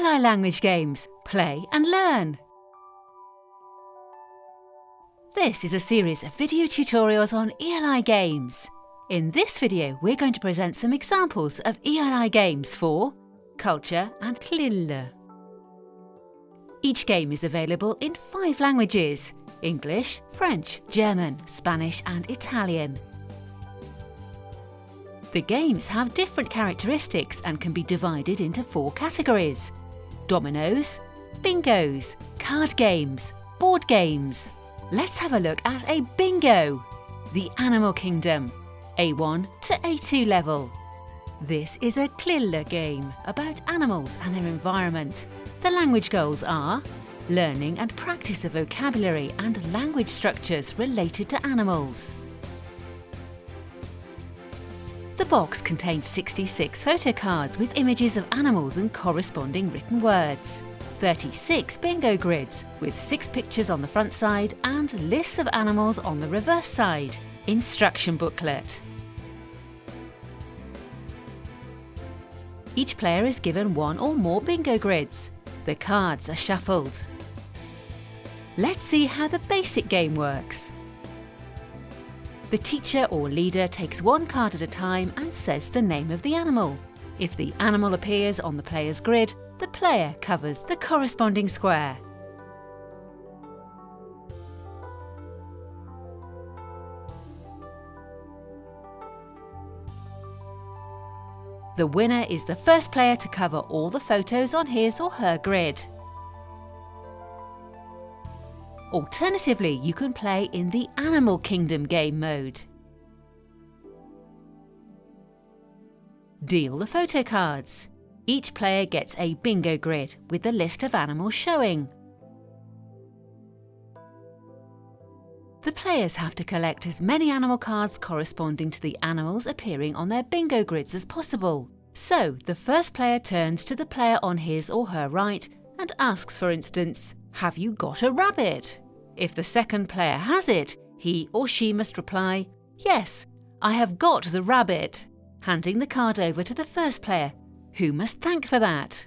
ELI language games. Play and learn. This is a series of video tutorials on ELI games. In this video, we're going to present some examples of ELI games for Culture and CLIL. Each game is available in 5 languages: English, French, German, Spanish and Italian. The games have different characteristics and can be divided into 4 categories: dominoes, bingos, card games, board games. Let's have a look at a bingo! The Animal Kingdom, A1 to A2 level. This is a CLIL game about animals and their environment. The language goals are learning and practice of vocabulary and language structures related to animals. The box contains 66 photo cards with images of animals and corresponding written words. 36 bingo grids with 6 pictures on the front side and lists of animals on the reverse side. Instruction booklet. Each player is given 1 or more bingo grids. The cards are shuffled. Let's see how the basic game works. The teacher or leader takes 1 card at a time and says the name of the animal. If the animal appears on the player's grid, the player covers the corresponding square. The winner is the first player to cover all the photos on his or her grid. Alternatively, you can play in the Animal Kingdom game mode. Deal the photo cards. Each player gets a bingo grid with the list of animals showing. The players have to collect as many animal cards corresponding to the animals appearing on their bingo grids as possible. So, the first player turns to the player on his or her right and asks, for instance, "Have you got a rabbit?" If the second player has it, he or she must reply, "Yes, I have got the rabbit," handing the card over to the first player, who must thank for that.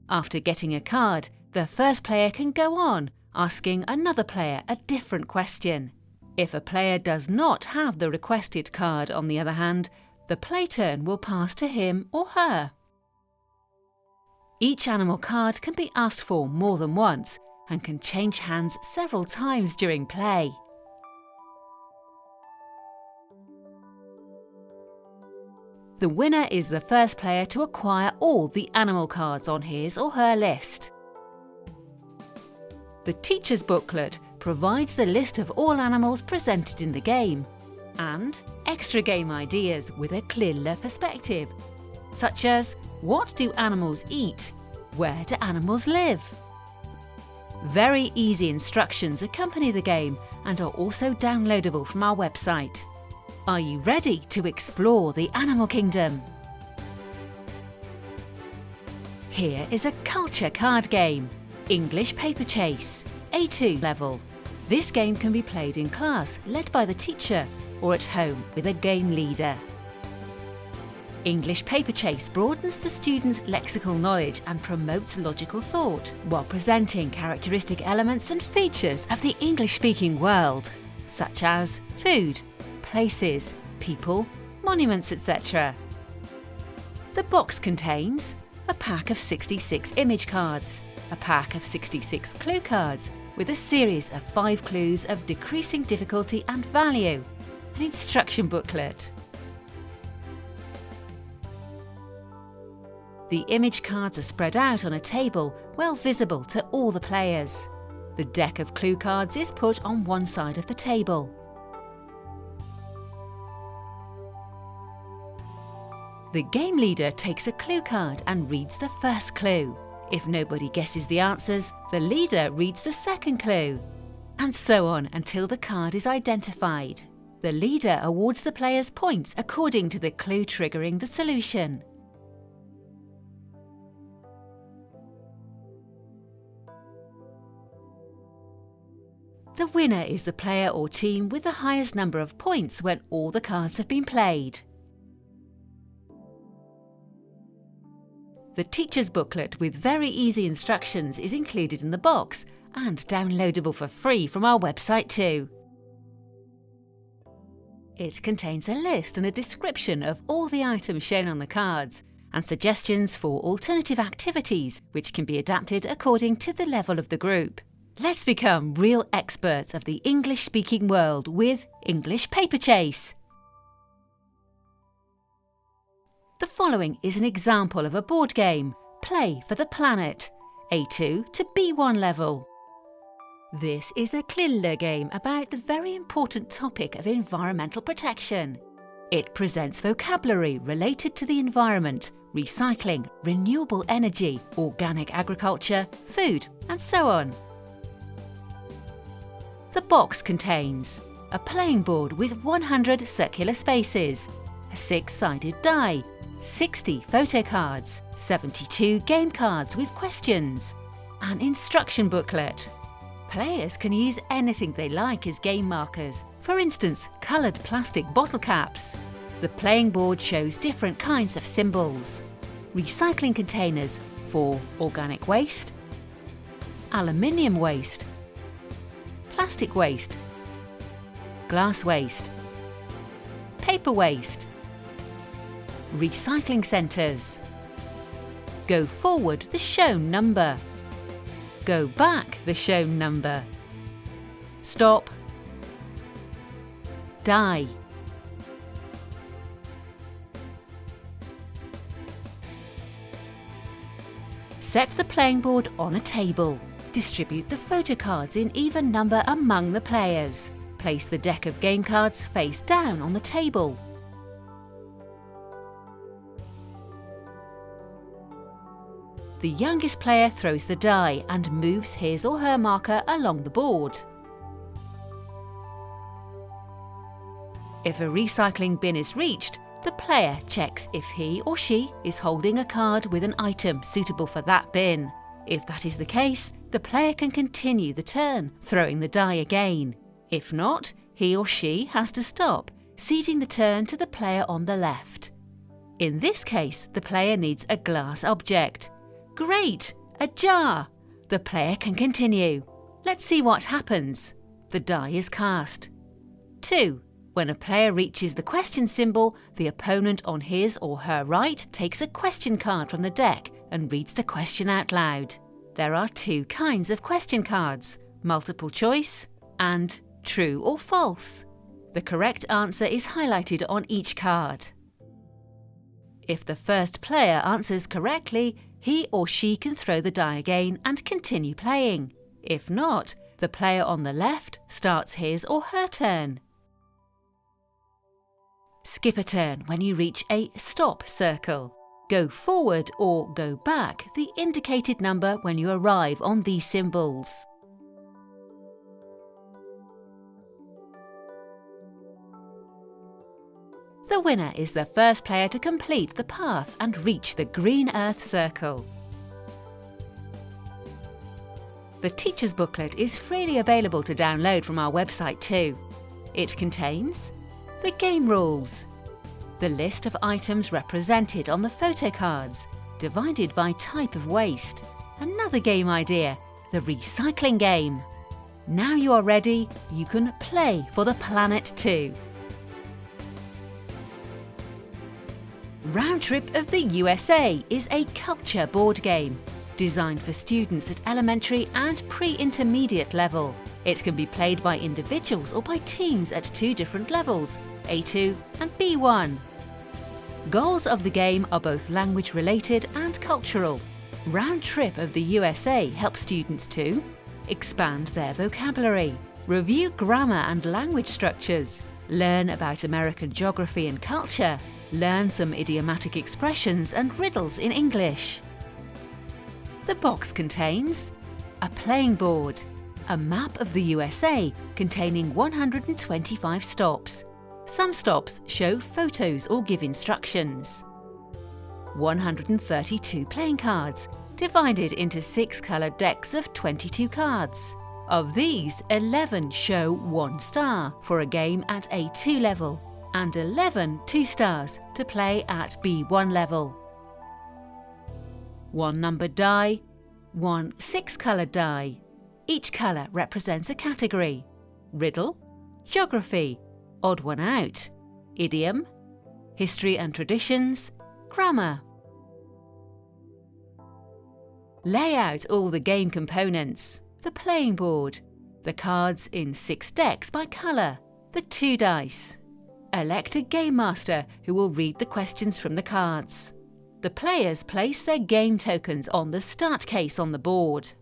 After getting a card, the first player can go on, asking another player a different question. If a player does not have the requested card, on the other hand, the play turn will pass to him or her. Each animal card can be asked for more than once and can change hands several times during play. The winner is the first player to acquire all the animal cards on his or her list. The teacher's booklet provides the list of all animals presented in the game and extra game ideas with a CLIL perspective, such as what do animals eat? Where do animals live? Very easy instructions accompany the game and are also downloadable from our website. Are you ready to explore the Animal Kingdom? Here is a culture card game, English Paper Chase, A2 level. This game can be played in class, led by the teacher, or at home with a game leader. English Paper Chase broadens the student's lexical knowledge and promotes logical thought, while presenting characteristic elements and features of the English-speaking world, such as food, places, people, monuments, etc. The box contains a pack of 66 image cards, a pack of 66 clue cards with a series of 5 clues of decreasing difficulty and value, an instruction booklet. The image cards are spread out on a table, well visible to all the players. The deck of clue cards is put on one side of the table. The game leader takes a clue card and reads the first clue. If nobody guesses the answers, the leader reads the second clue, and so on until the card is identified. The leader awards the players points according to the clue triggering the solution. The winner is the player or team with the highest number of points when all the cards have been played. The teacher's booklet with very easy instructions is included in the box and downloadable for free from our website too. It contains a list and a description of all the items shown on the cards and suggestions for alternative activities which can be adapted according to the level of the group. Let's become real experts of the English-speaking world with English Paper Chase. The following is an example of a board game, Play for the Planet, A2 to B1 level. This is a CLIL game about the very important topic of environmental protection. It presents vocabulary related to the environment, recycling, renewable energy, organic agriculture, food, and so on. The box contains a playing board with 100 circular spaces, a 6-sided die, 60 photo cards, 72 game cards with questions, an instruction booklet. Players can use anything they like as game markers, for instance, coloured plastic bottle caps. The playing board shows different kinds of symbols. Recycling containers for organic waste, aluminium waste, plastic waste, glass waste, paper waste, recycling centres. Go forward the shown number. Go back the shown number. Stop. Die. Set the playing board on a table. Distribute the photo cards in even number among the players. Place the deck of game cards face down on the table. The youngest player throws the die and moves his or her marker along the board. If a recycling bin is reached, the player checks if he or she is holding a card with an item suitable for that bin. If that is the case, the player can continue the turn, throwing the die again. If not, he or she has to stop, ceding the turn to the player on the left. In this case, the player needs a glass object. Great! A jar! The player can continue. Let's see what happens. The die is cast. 2. When a player reaches the question symbol, the opponent on his or her right takes a question card from the deck and reads the question out loud. There are 2 kinds of question cards, multiple choice and true or false. The correct answer is highlighted on each card. If the first player answers correctly, he or she can throw the die again and continue playing. If not, the player on the left starts his or her turn. Skip a turn when you reach a stop circle. Go forward or go back the indicated number when you arrive on these symbols. The winner is the first player to complete the path and reach the green Earth circle. The teacher's booklet is freely available to download from our website too. It contains the game rules, the list of items represented on the photo cards, divided by type of waste, another game idea, the recycling game. Now you are ready, you can play for the planet too. Round Trip of the USA is a culture board game designed for students at elementary and pre-intermediate level. It can be played by individuals or by teams at 2 different levels, A2 and B1. Goals of the game are both language related and cultural. Round Trip of the USA helps students to expand their vocabulary, review grammar and language structures, learn about American geography and culture, learn some idiomatic expressions and riddles in English. The box contains a playing board, a map of the USA containing 125 stops. Some stops show photos or give instructions. 132 playing cards, divided into 6 coloured decks of 22 cards. Of these, 11 show 1 star for a game at A2 level, and 11 2 stars to play at B1 level. 1 numbered die, 1 6-coloured die. Each colour represents a category: riddle, geography, odd one out, idiom, history and traditions, grammar. Lay out all the game components: the playing board, the cards in 6 decks by colour, the 2 dice. Elect a game master who will read the questions from the cards. The players place their game tokens on the start case on the board.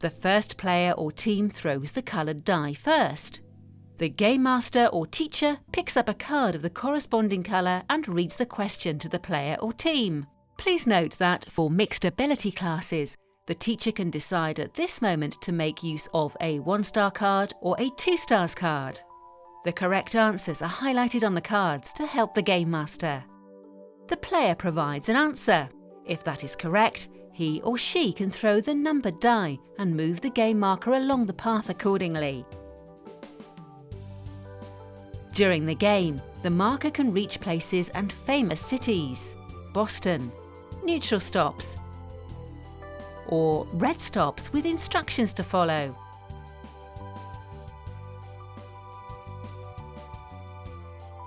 The first player or team throws the coloured die first. The game master or teacher picks up a card of the corresponding colour and reads the question to the player or team. Please note that for mixed ability classes, the teacher can decide at this moment to make use of a 1-star card or a 2 stars card. The correct answers are highlighted on the cards to help the game master. The player provides an answer. If that is correct, he or she can throw the numbered die and move the game marker along the path accordingly. During the game, the marker can reach places and famous cities: Boston, neutral stops, or red stops with instructions to follow.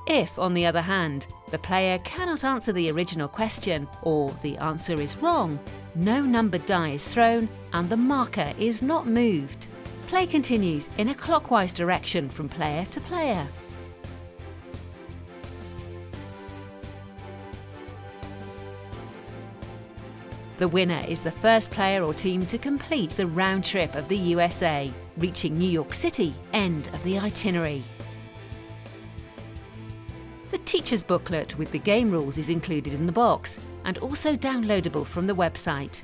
If, on the other hand, the player cannot answer the original question or the answer is wrong, no numbered die is thrown and the marker is not moved. Play continues in a clockwise direction from player to player. The winner is the first player or team to complete the round trip of the USA, reaching New York City, end of the itinerary. The teacher's booklet with the game rules is included in the box and also downloadable from the website.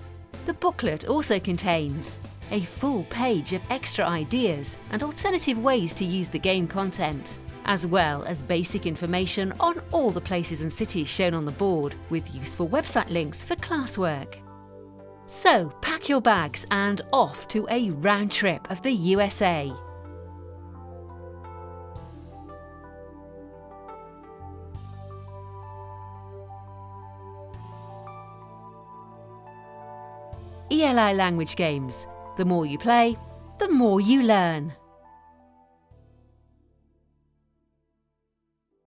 The booklet also contains a full page of extra ideas and alternative ways to use the game content, as well as basic information on all the places and cities shown on the board with useful website links for classwork. So pack your bags and off to a round trip of the USA. ELI Language Games. The more you play, the more you learn.